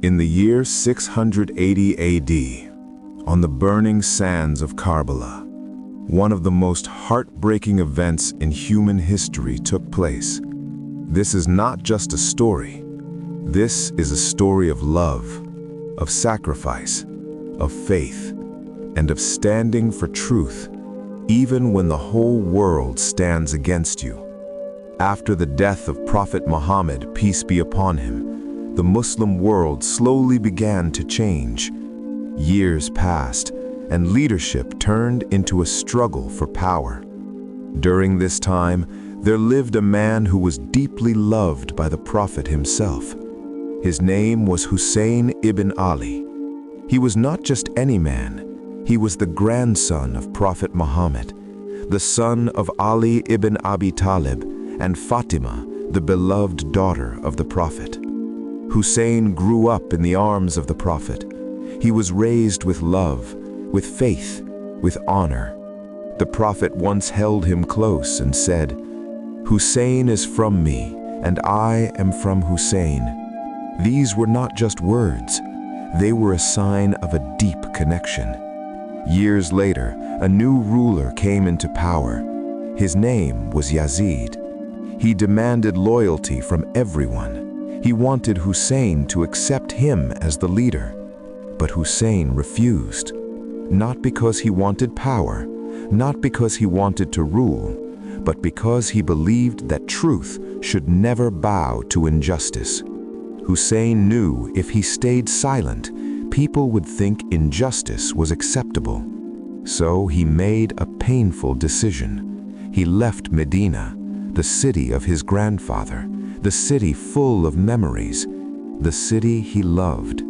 In the year 680 AD, on the burning sands of Karbala, one of the most heartbreaking events in human history took place. This is not just a story. This is a story of love, of sacrifice, of faith, and of standing for truth, even when the whole world stands against you. After the death of Prophet Muhammad, peace be upon him, the Muslim world slowly began to change. Years passed, and leadership turned into a struggle for power. During this time, there lived a man who was deeply loved by the Prophet himself. His name was Hussein ibn Ali. He was not just any man. He was the grandson of Prophet Muhammad, the son of Ali ibn Abi Talib and Fatima, the beloved daughter of the Prophet. Hussein grew up in the arms of the Prophet. He was raised with love, with faith, with honor. The Prophet once held him close and said, "Hussein is from me, and I am from Hussein." These were not just words. They were a sign of a deep connection. Years later, a new ruler came into power. His name was Yazid. He demanded loyalty from everyone. He wanted Hussein to accept him as the leader. But Hussein refused, not because he wanted power, not because he wanted to rule, but because he believed that truth should never bow to injustice. Hussein knew if he stayed silent, people would think injustice was acceptable. So he made a painful decision. He left Medina, the city of his grandfather, the city full of memories, the city he loved.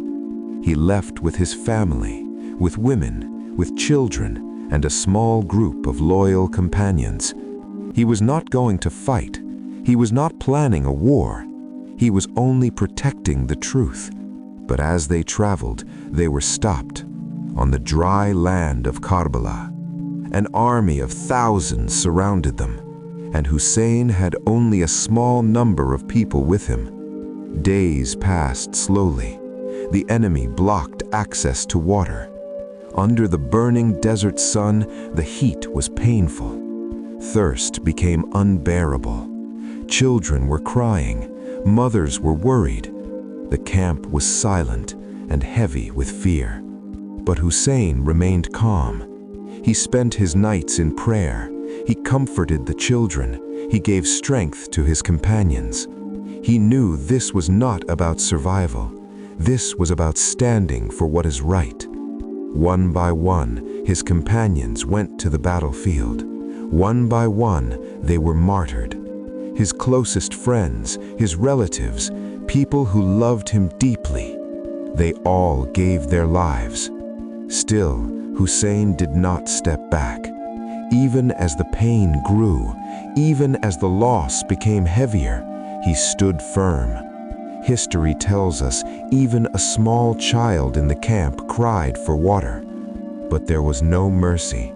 He left with his family, with women, with children, and a small group of loyal companions. He was not going to fight. He was not planning a war. He was only protecting the truth. But as they traveled, they were stopped on the dry land of Karbala. An army of thousands surrounded them, and Hussein had only a small number of people with him. Days passed slowly. The enemy blocked access to water. Under the burning desert sun, the heat was painful. Thirst became unbearable. Children were crying. Mothers were worried. The camp was silent and heavy with fear. But Hussein remained calm. He spent his nights in prayer. He comforted the children. He gave strength to his companions. He knew this was not about survival. This was about standing for what is right. One by one, his companions went to the battlefield. One by one, they were martyred. His closest friends, his relatives, people who loved him deeply, they all gave their lives. Still, Hussein did not step back. Even as the pain grew, even as the loss became heavier, he stood firm. History tells us even a small child in the camp cried for water. But there was no mercy.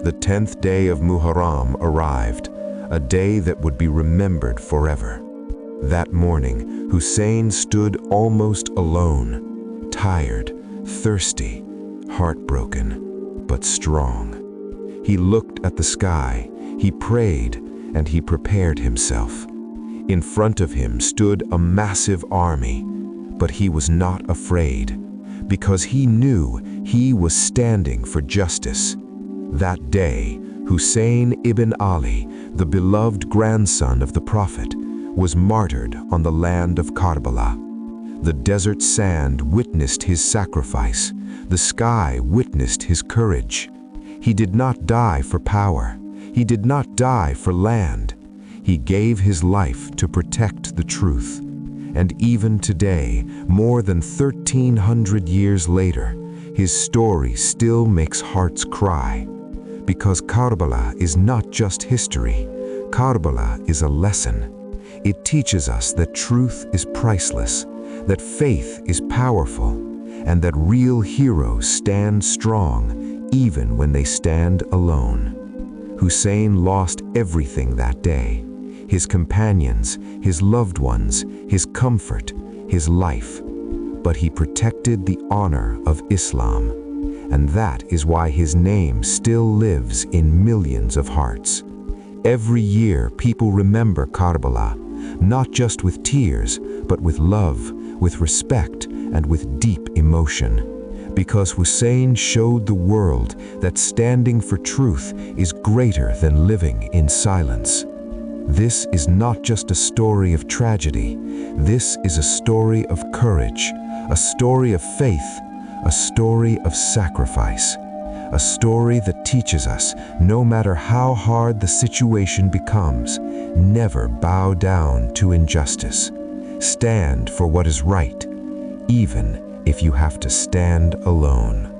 The 10th day of Muharram arrived, a day that would be remembered forever. That morning, Hussein stood almost alone, tired, thirsty, heartbroken, but strong. He looked at the sky, he prayed, and he prepared himself. In front of him stood a massive army, but he was not afraid, because he knew he was standing for justice. That day, Hussein ibn Ali, the beloved grandson of the Prophet, was martyred on the land of Karbala. The desert sand witnessed his sacrifice. The sky witnessed his courage. He did not die for power. He did not die for land. He gave his life to protect the truth. And even today, more than 1,300 years later, his story still makes hearts cry. Because Karbala is not just history. Karbala is a lesson. It teaches us that truth is priceless, that faith is powerful, and that real heroes stand strong even when they stand alone. Hussein lost everything that day: his companions, his loved ones, his comfort, his life. but he protected the honor of Islam. And that is why his name still lives in millions of hearts. Every year, people remember Karbala, not just with tears, but with love, with respect, and with deep emotion. Because Hussein showed the world that standing for truth is greater than living in silence. This is not just a story of tragedy. This is a story of courage, a story of faith, a story of sacrifice, a story that teaches us, no matter how hard the situation becomes, never bow down to injustice. Stand for what is right, even if you have to stand alone.